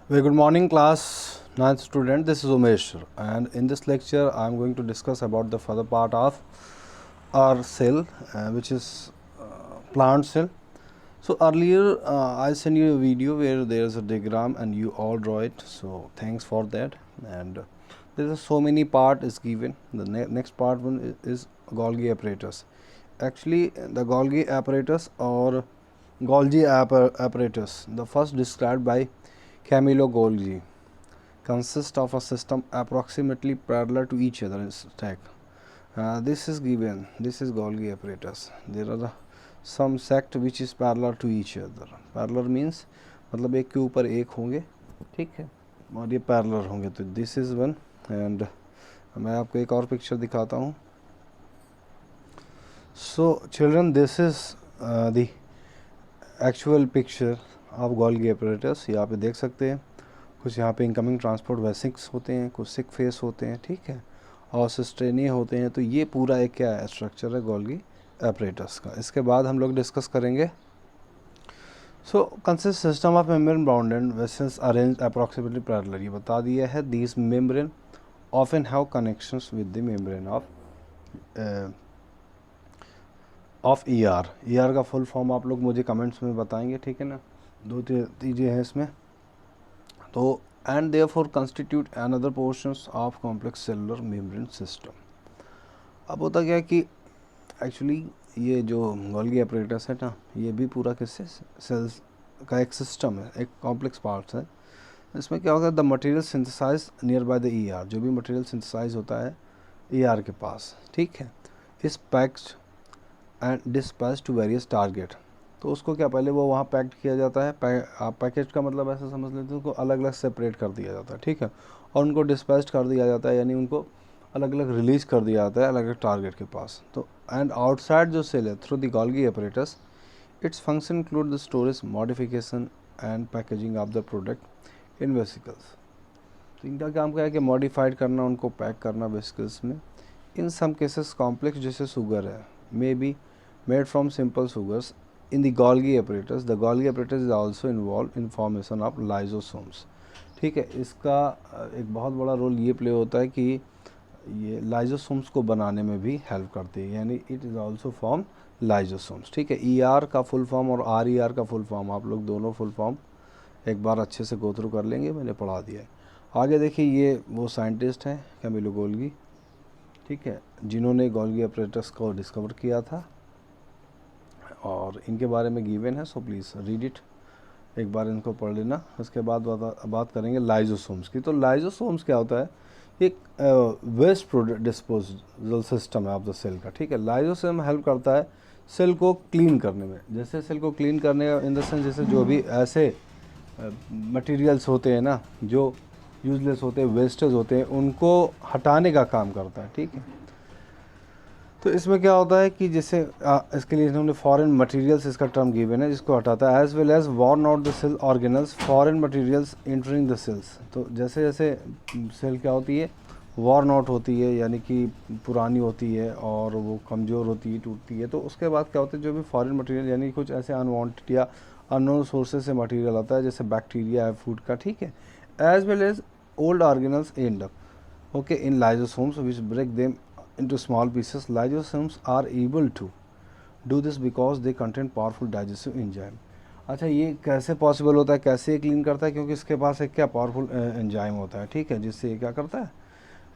Very good morning, class 9th student. This is Umesh, and in this lecture, I am going to discuss about the further part of our cell, which is plant cell. So earlier, I sent you a video where there is a diagram, and you all draw it. So thanks for that. And there is so many part is given. The next part one is Golgi apparatus. Actually, the Golgi apparatus or Golgi apparatus, the first described by Camillo Golgi, consists of a system approximately parallel to each other in stack. This is given. This is Golgi apparatus. There are some sect which is parallel to each other. Parallel means मतलब एक के ऊपर एक होंगे, ठीक है, और ये पैरेलल होंगे. तो दिस इज़ वन. एंड मैं आपको एक और पिक्चर दिखाता हूँ. So children, this is the actual picture of Golgi apparatus. यहाँ पे देख सकते हैं कुछ यहाँ पे इनकमिंग ट्रांसपोर्ट वेसिक्स होते हैं, कुछ सिक फेस होते हैं, ठीक है, और सिस्टेनिया होते हैं. तो ये पूरा एक क्या है, स्ट्रक्चर है गोल्गी apparatus का. इसके बाद हम लोग डिस्कस करेंगे. So consist system of membrane bounded vessels arrange approximately parallel. ये बता दिया है. These membrane often have connections with the membrane of ER. ER का फुल फॉर्म आप लोग मुझे कमेंट्स में बताएंगे, ठीक है ना. दो चीज़ें हैं इसमें. तो and therefore constitute another portions of complex cellular membrane system. अब होता क्या है कि एक्चुअली ये जो गोल्गी apparatus है ना, ये भी पूरा किससे सेल्स का एक सिस्टम है, एक कॉम्प्लेक्स पार्ट्स है. इसमें क्या होगा, the material synthesize near by the ER. जो भी मटेरियल सिंथेसाइज होता है ER के पास, ठीक है, is packed and dispatch to various target. तो उसको क्या, पहले वो वहाँ पैक्ड किया जाता है. आप पैकेज का मतलब ऐसा समझ लेते हैं, उनको अलग अलग सेपरेट कर दिया जाता है, ठीक है, और उनको डिस्पैच कर दिया जाता है, यानी उनको अलग अलग रिलीज कर दिया जाता है अलग अलग टारगेट के पास. तो एंड आउटसाइड जो सेल है through the Golgi apparatus, its function include the storage, modification and packaging of the product in vesicles. तो इनका काम क्या है कि मॉडिफाइड करना, उनको पैक करना वेसिकल्स में. इन सम केसेस कॉम्प्लेक्स जैसे शुगर है may be made from simple sugars. In the Golgi apparatus, the Golgi apparatus is also involved in formation of lysosomes. ठीक है, इसका एक बहुत बड़ा रोल ये प्ले होता है कि ये लाइजोसोम्स को बनाने में भी हेल्प करती है, यानी it is also form lysosomes. ठीक है, ER का फुल फॉर्म और RER का फुल फॉर्म आप लोग दोनों फुल फॉर्म एक बार अच्छे से गो थ्रू कर लेंगे, मैंने पढ़ा दिया है. आगे देखिए, ये वो साइंटिस्ट हैं कैमिलो गोल्गी, ठीक है, जिन्होंने गोल्गी apparatus को डिस्कवर किया था, और इनके बारे में गिवन है. सो प्लीज़ रीड इट, एक बार इनको पढ़ लेना. उसके बाद बात करेंगे लाइजोसोम्स की. तो लाइजोसोम्स क्या होता है, एक वेस्ट प्रोडक्ट डिस्पोजल सिस्टम है ऑफ द सेल का, ठीक है. लाइजोसोम हेल्प करता है सेल को क्लीन करने में. जैसे सेल को क्लीन करने का इन द सेंस, जैसे जो भी ऐसे मटेरियल्स होते हैं ना जो यूजलेस होते हैं, वेस्टेज होते हैं, उनको हटाने का काम करता है, ठीक है. तो इसमें क्या होता है कि जैसे इसके लिए इन्होंने फॉरेन मटेरियल्स इसका टर्म गिवन है, जिसको हटाता है. As well as worn out the cell organelles, foreign materials entering the cells. तो जैसे जैसे सेल क्या होती है, वॉर्न आउट होती है, यानी कि पुरानी होती है और वो कमज़ोर होती है, टूटती है. तो उसके बाद क्या होता है, जो भी फॉरेन मटेरियल यानी कुछ ऐसे अनवांटेड या अननोन सोर्सेज से मटेरियल आता है, जैसे बैक्टीरिया है फूड का, ठीक है, as well as old organelles end up okay in lysosomes which break them into small pieces. Lysosomes are able to do this because they contain powerful digestive enzyme. अच्छा, ये कैसे पॉसिबल होता है, कैसे ये क्लीन करता है, क्योंकि इसके पास एक क्या पावरफुल एंजाइम होता है, ठीक है, जिससे ये क्या करता है,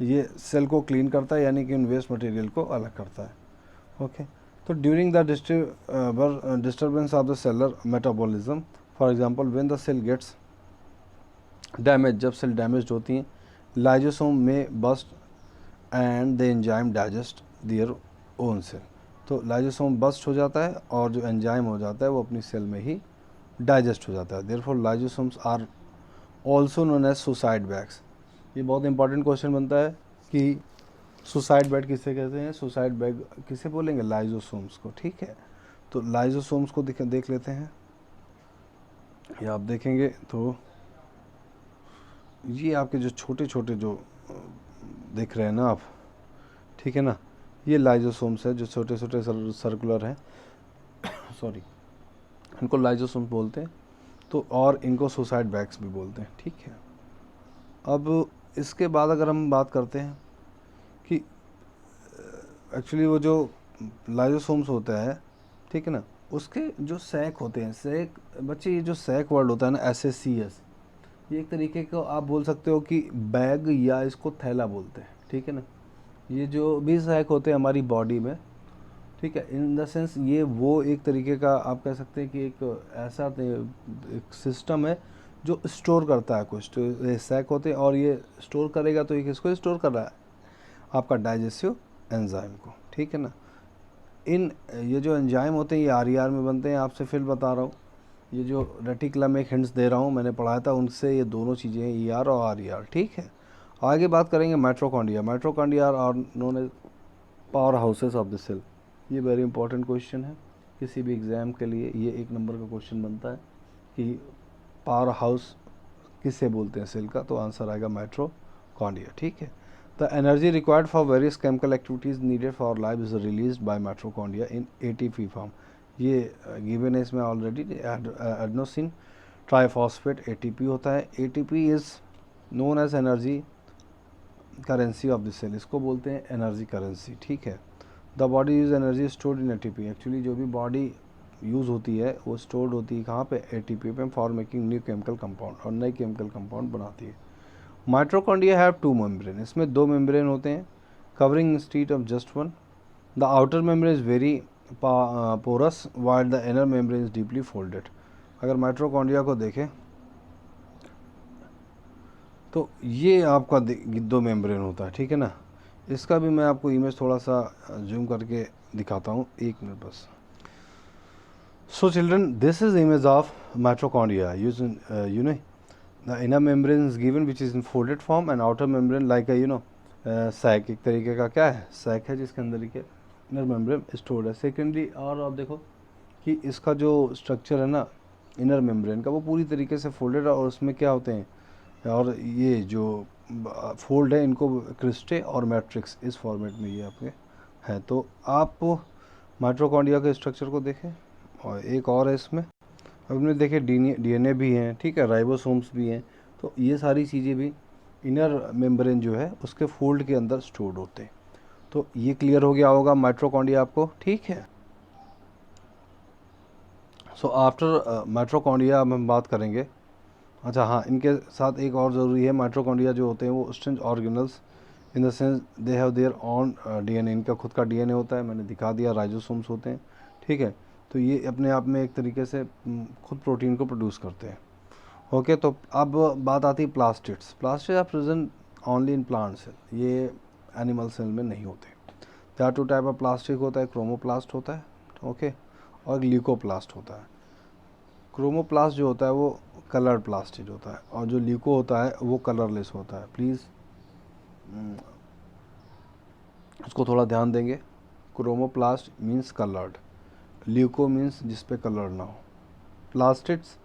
ये सेल को क्लीन करता है, यानी कि इन वेस्ट मटेरियल को अलग करता है. ओके. तो during the disturbance of the cellular metabolism, for example when the cell gets damage, जब सेल डैमेज होती हैं, lysosome may burst and the enzyme digest their own cell. तो लाइजोसोम बस्ट हो जाता है और जो एंजाइम हो जाता है वो अपनी सेल में ही डाइजेस्ट हो जाता है. Therefore lysosomes are also known as suicide bags. ये बहुत इंपॉर्टेंट क्वेश्चन बनता है कि सुसाइड बैग किसे कहते हैं, सुसाइड बैग किसे बोलेंगे, लाइजोसोम्स को, ठीक है. तो लाइजोसोम्स को देख लेते हैं. ये आप देखेंगे तो ये आपके जो छोटे छोटे जो देख रहे हैं ना आप, ठीक है ना, ये लाइजोसोम्स है जो छोटे छोटे सर्कुलर हैं, सॉरी, इनको लाइजोसोम्स बोलते हैं. तो और इनको सुसाइड बैग्स भी बोलते हैं, ठीक है। अब इसके बाद अगर हम बात करते हैं कि एक्चुअली वो जो लाइजोसोम्स होता है, ठीक है ना, उसके जो सैक होते हैं, सैक बच्चे, ये जो सैक वर्ड होता है ना, SACS, ये एक तरीके का आप बोल सकते हो कि बैग या इसको थैला बोलते हैं, ठीक है ना। ये जो भी सैक होते हैं हमारी बॉडी में, ठीक है, इन द सेंस ये वो एक तरीके का आप कह सकते हैं कि एक ऐसा एक सिस्टम है जो स्टोर करता है कुछ। तो ये सैक होते हैं और ये स्टोर करेगा, तो ये किसको स्टोर कर रहा है, आपका डाइजेस्टिव एंजाइम को, ठीक है ना। ये जो एंजाइम होते हैं ये RER में बनते हैं, आपसे फिर बता रहा हूँ, ये जो रेटिकुलम एक हिंट्स दे रहा हूँ, मैंने पढ़ाया था, उनसे ये दोनों चीज़ें हैं, ER और RER, ठीक है। आगे बात करेंगे mitochondria. Mitochondria are known as power houses of the cell. ये वेरी इंपॉर्टेंट क्वेश्चन है, किसी भी एग्ज़ाम के लिए ये एक नंबर का क्वेश्चन बनता है कि पावर हाउस किसे बोलते हैं सेल का, तो आंसर आएगा माइटोकॉन्ड्रिया, ठीक है। The energy required for various chemical activities needed for life is released by mitochondria in ATP form. ये गिवन है इसमें ऑलरेडी, एडेनोसिन ट्राइफॉस्फेट ATP होता है। ATP is known as energy currency of the cell, इसको बोलते हैं energy currency, ठीक है। The body use energy stored in ATP। Actually जो भी बॉडी यूज़ होती है वो स्टोर्ड होती है कहाँ पे, ATP पे, for making new chemical compound, और नई केमिकल कंपाउंड बनाती है। माइटोकॉन्ड्रिया हैव 2 मेम्ब्रेन, इसमें 2 मेम्ब्रेन होते हैं, covering instead of just 1। The outer membrane is very porous while the inner membrane is deeply folded. अगर माइटोकॉन्ड्रिया को देखें तो ये आपका 2 मेम्ब्रेन होता है, ठीक है ना। इसका भी मैं आपको इमेज थोड़ा सा जूम करके दिखाता हूँ, 1 मिनट बस। So children, this is image of mitochondria using the inner membrane is given which is in folded form and outer membrane like a sac, एक तरीके का क्या है, सैक है जिसके अंदर के inner membrane stored है। सेकेंडली और आप देखो कि इसका जो स्ट्रक्चर है ना इनर मेम्ब्रेन का, वो पूरी तरीके से फोल्डेड है, और उसमें क्या होते हैं, और ये जो फोल्ड है इनको क्रिस्टे और मैट्रिक्स, इस फॉर्मेट में ये आपके हैं। तो आप माइटोकॉन्ड्रिया के स्ट्रक्चर को देखें, और एक और है इसमें, हमने देखे DNA भी हैं, ठीक है, राइबोसोम्स भी हैं। तो ये सारी चीज़ें भी इनर मेम्ब्रेन जो है उसके फोल्ड के अंदर स्टोर्ड होते हैं। तो ये क्लियर हो गया होगा माइटोकॉन्ड्रिया आपको, ठीक है। सो आफ्टर माइटोकॉन्ड्रिया अब हम बात करेंगे, अच्छा हाँ, इनके साथ एक और ज़रूरी है, माइटोकॉन्ड्रिया जो होते हैं वो strange organelles in the sense they have their on DNA, इनका खुद का DNA होता है, मैंने दिखा दिया, राइजोसोम्स होते हैं, ठीक है। तो ये अपने आप में एक तरीके से खुद प्रोटीन को प्रोड्यूस करते हैं, ओके। तो अब बात आती है plastids. Plastid are present only in plant cell, ये एनिमल सेल में नहीं होते। चार 2 टाइप ऑफ प्लास्टिक होता है, क्रोमोप्लास्ट होता है, ओके, और ल्यूकोप्लास्ट होता है। क्रोमोप्लास्ट जो होता है वो कलर्ड प्लास्टिड होता है, और जो ल्यूको होता है वो कलरलेस होता है। प्लीज़ उसको थोड़ा ध्यान देंगे। Chromoplast means coloured, leuco means जिस पे कलर ना हो। Plastids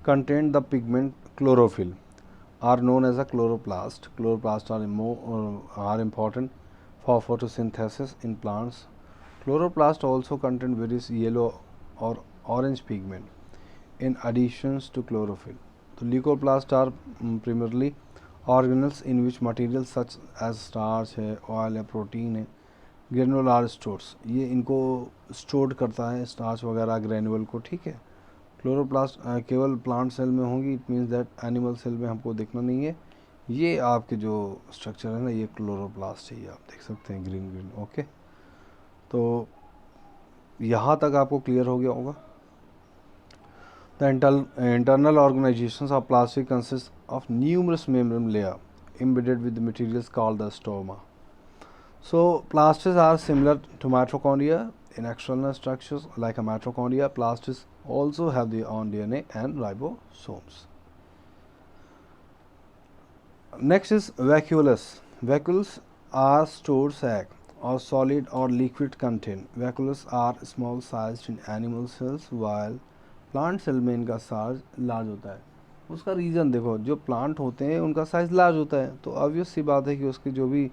contain the pigment chlorophyll, are known as a chloroplast. Chloroplasts are important for photosynthesis in plants. Chloroplast also contain various yellow or orange pigment in addition to chlorophyll. The leucoplasts are primarily organelles in which materials such as starch है, oil है, protein है, granular stores, ये इनको stored करता है, starch वगैरह granule को, ठीक है। क्लोरोप्लास्ट केवल प्लांट सेल में होंगी, it means that animal cell में हमको देखना नहीं है। ये आपके जो स्ट्रक्चर है ना, ये क्लोरोप्लास्ट है, ये आप देख सकते हैं ग्रीन ग्रीन, ओके। तो यहाँ तक आपको क्लियर हो गया होगा। The internal organisations of plastic consist of numerous membrane layer embedded with the materials called the stoma. So plastids are similar to mitochondria in external structures. Like a mitochondria, plastids also have their own DNA and ribosomes. Next is vacuoles. Vacuoles are stored sac or solid or liquid content. Vacuoles are small sized in animal cells while plant cell में इनका size large होता है। उसका reason देखो, जो plant होते हैं उनका साइज लार्ज होता है, तो ऑब्वियस सी बात है कि उसके जो भी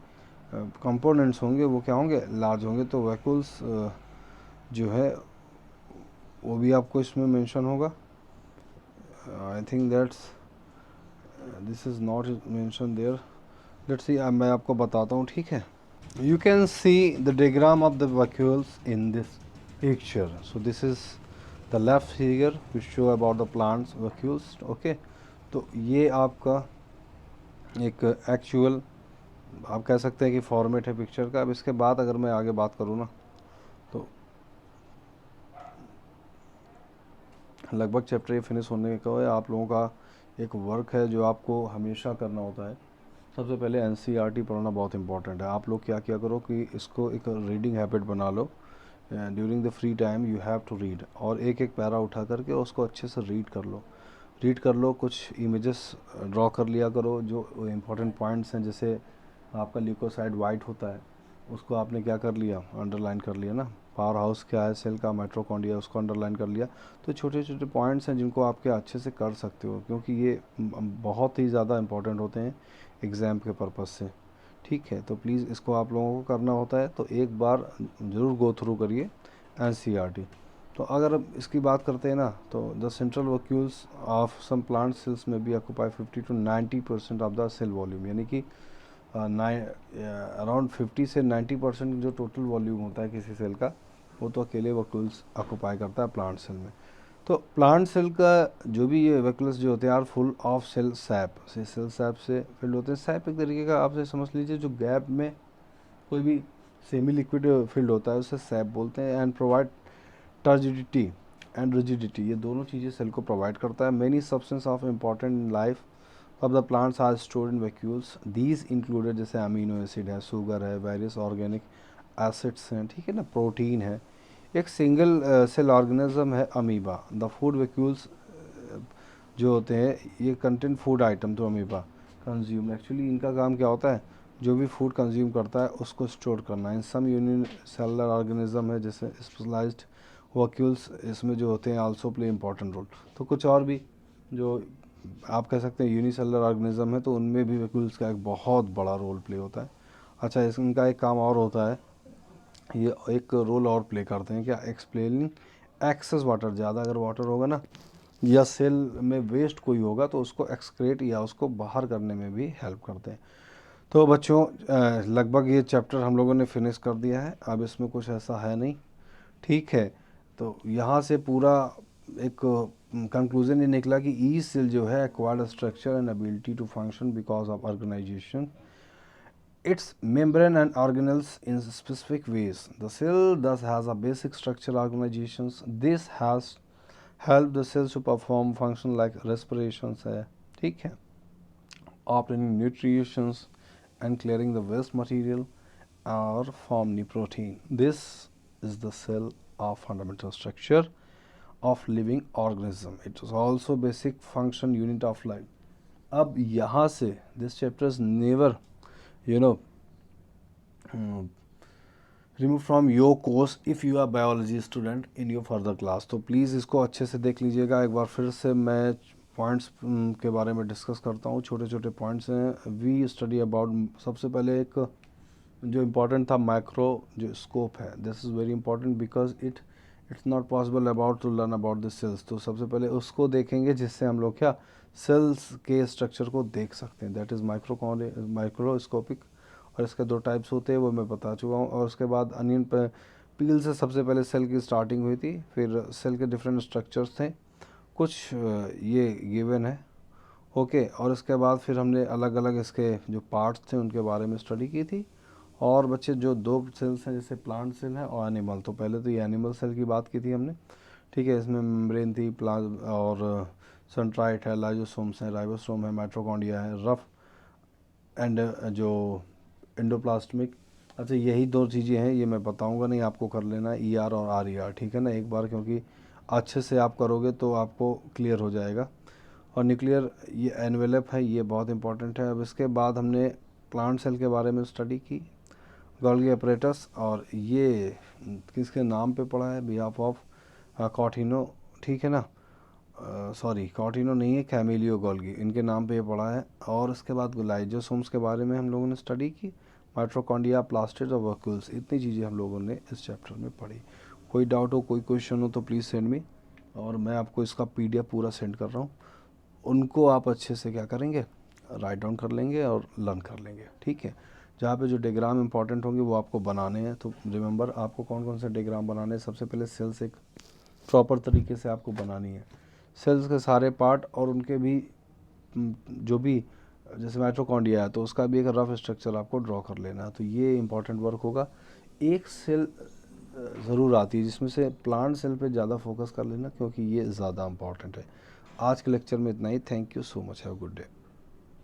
कंपोनेंट्स होंगे वो क्या होंगे, लार्ज होंगे। तो वैक्यूल्स जो है वो भी आपको इसमें मेंशन होगा। I think that's this is not mention there. Let's see, मैं आपको बताता हूँ, ठीक है. You can see the diagram of the vacuoles in this picture. So this is the left figure which show about the plants vacuoles. Okay, तो ये आपका एक एक्चुअल आप कह सकते हैं कि फॉर्मेट है पिक्चर का. अब इसके बाद अगर मैं आगे बात करूँ ना, तो लगभग चैप्टर ये फिनिश होने का है. आप लोगों का एक वर्क है जो आपको हमेशा करना होता है. सबसे पहले एनसीईआरटी पढ़ना बहुत इंपॉर्टेंट है. आप लोग क्या क्या करो कि इसको एक रीडिंग हैबिट बना लो. During the free time you have to read, और एक एक पैरा उठा करके उसको अच्छे से रीड कर लो. कुछ इमेजेस ड्रॉ कर लिया करो जो इम्पोर्टेंट पॉइंट्स हैं. जैसे आपका ल्यूकोसाइड वाइट होता है, उसको आपने क्या कर लिया, अंडरलाइन कर लिया ना. पावर हाउस क्या है सेल का, माइटोकॉन्ड्रिया, उसको अंडरलाइन कर लिया. तो छोटे छोटे पॉइंट्स हैं जिनको आप क्या अच्छे से कर सकते हो, क्योंकि ये बहुत ही ज़्यादा इंपॉर्टेंट होते हैं एग्ज़ाम के पर्पज़ से. ठीक है, तो प्लीज़ इसको आप लोगों को करना होता है, तो एक बार ज़रूर गो थ्रू करिए एनसीईआरटी. तो अगर अब इसकी बात करते हैं ना, तो the central vacuoles of some plant cells में be occupy 50 to 90% of the cell volume. यानी कि अराउंड 50 से 90% जो टोटल वॉल्यूम होता है किसी सेल का, वो तो अकेले वैक्यूल्स ऑक्यूपाई करता है प्लांट सेल में. तो प्लांट सेल का जो भी ये वैक्यूल्स जो होते हैं are full of cell sap. Cell sap से फिल्ड होते हैं. सैप एक तरीके का आपसे समझ लीजिए जो गैप में कोई भी सेमी लिक्विड फील्ड होता है उसे सैप बोलते हैं. And provide turgidity and rigidity, ये दोनों चीज़ें सेल को प्रोवाइड करता है. Many substance of important in life of the plants are stored in vacuoles. These included, जैसे अमीनो एसिड है, शुगर है, वेरियस ऑर्गेनिक एसिड्स हैं, ठीक है ना, प्रोटीन है. एक सिंगल सेल ऑर्गेनिज्म है अमीबा. द फूड वैक्यूल्स जो होते हैं ये कंटेंट फूड आइटम तो अमीबा कंज्यूम. एक्चुअली इनका काम क्या होता है, जो भी फूड कंज्यूम करता है उसको स्टोर करना. इन सम यूनिसेलुलर ऑर्गेनिज्म है जैसे स्पेशलाइज्ड वैक्यूल्स, इसमें जो होते हैं आल्सो प्ले इंपॉर्टेंट रोल. तो कुछ और भी जो आप कह सकते हैं यूनिसेलुलर ऑर्गेनिज्म है, तो उनमें भी वैक्यूल्स का एक बहुत बड़ा रोल प्ले होता है. अच्छा, इनका एक काम और होता है, ये एक रोल और प्ले करते हैं क्या, एक्सप्लेनिंग एक्सेस वाटर. ज़्यादा अगर वाटर होगा ना, या सेल में वेस्ट कोई होगा, तो उसको एक्सक्रेट या उसको बाहर करने में भी हेल्प करते हैं. तो बच्चों लगभग ये चैप्टर हम लोगों ने फिनिश कर दिया है. अब इसमें कुछ ऐसा है नहीं, ठीक है. तो यहाँ से पूरा एक कंक्लूजन ये निकला कि ईच सेल जो है acquired structure and ability to function because of organization its membrane and organelles in specific ways. The cell thus has a basic structure organizations. This has helped the cells to perform functions like respirations है, ठीक है, obtaining nutritions and clearing the waste material or form new protein. This is the cell of fundamental structure of living organism. It is also basic function unit of life. अब यहाँ से this chapter is never remove from your course if you are biology student in your further class. तो please इसको अच्छे से देख लीजिएगा. एक बार फिर से मैं पॉइंट्स के बारे में डिस्कस करता हूँ. छोटे छोटे पॉइंट्स हैं. वी स्टडी अबाउट, सबसे पहले एक जो इम्पोर्टेंट था माइक्रो जो स्कोप है. This is very important because it's not possible about to learn about the cells. तो सबसे पहले उसको देखेंगे जिससे हम लोग क्या सेल्स के स्ट्रक्चर को देख सकते हैं. That is microscopic. और इसके दो टाइप्स होते हैं वो मैं बता चुका हूँ. और उसके बाद अनियन पील से सबसे पहले सेल की स्टार्टिंग हुई थी. फिर सेल के डिफरेंट स्ट्रक्चर्स थे, कुछ ये गिवन है, ओके. और इसके बाद फिर हमने अलग अलग इसके जो पार्ट्स थे उनके बारे में स्टडी की थी. और बच्चे जो दो सेल्स हैं जैसे प्लांट सेल है और एनिमल, तो पहले तो ये एनिमल सेल की बात की थी हमने, ठीक है. इसमें मेम्ब्रेन थी, प्लाज्म और सेंट्राइट है, लाइजोसोम्स है, राइबोसोम है, माइटोकॉन्ड्रिया है, रफ एंड जो एंडोप्लाज्मिक. अच्छा, यही दो चीज़ें हैं, ये मैं बताऊंगा नहीं, आपको कर लेना ई आर और आर ई आर, ठीक है ना, एक बार, क्योंकि अच्छे से आप करोगे तो आपको क्लियर हो जाएगा. और न्यूक्लियर ये एनवेलप है, ये बहुत इंपॉर्टेंट है. अब इसके बाद हमने प्लांट सेल के बारे में स्टडी की, गोल्गी अपरेटस, और ये किसके नाम पे पड़ा है, बिहाफ ऑफ कॉटिनो, ठीक है ना, सॉरी कॉटिनो नहीं है, कैमिलियो गोल्गी, इनके नाम पे ये पड़ा है. और इसके बाद लाइजोसोम्स के बारे में हम लोगों ने स्टडी की, माइटोकॉन्ड्रिया, प्लास्टिड और वैक्यूल्स. इतनी चीज़ें हम लोगों ने इस चैप्टर में पढ़ी. कोई डाउट हो, कोई क्वेश्चन हो तो प्लीज़ सेंड मी, और मैं आपको इसका PDF पूरा सेंड कर रहा हूँ. उनको आप अच्छे से क्या करेंगे, राइट डाउन कर लेंगे और लर्न कर लेंगे, ठीक है। जहाँ पे जो डायग्राम इंपॉर्टेंट होंगे वो आपको बनाने हैं। तो रिमेंबर आपको कौन कौन से डायग्राम बनाने हैं। सबसे पहले सेल्स एक प्रॉपर तरीके से आपको बनानी है, सेल्स के सारे पार्ट और उनके भी जो भी, जैसे माइटोकॉन्ड्रिया है तो उसका भी एक रफ स्ट्रक्चर आपको ड्रॉ कर लेना है। तो ये इंपॉर्टेंट वर्क होगा। एक सेल ज़रूर आती है जिसमें से प्लांट सेल पे ज़्यादा फोकस कर लेना, क्योंकि ये ज़्यादा इंपॉर्टेंट है। आज के लेक्चर में इतना ही। Thank you so much, have a good day.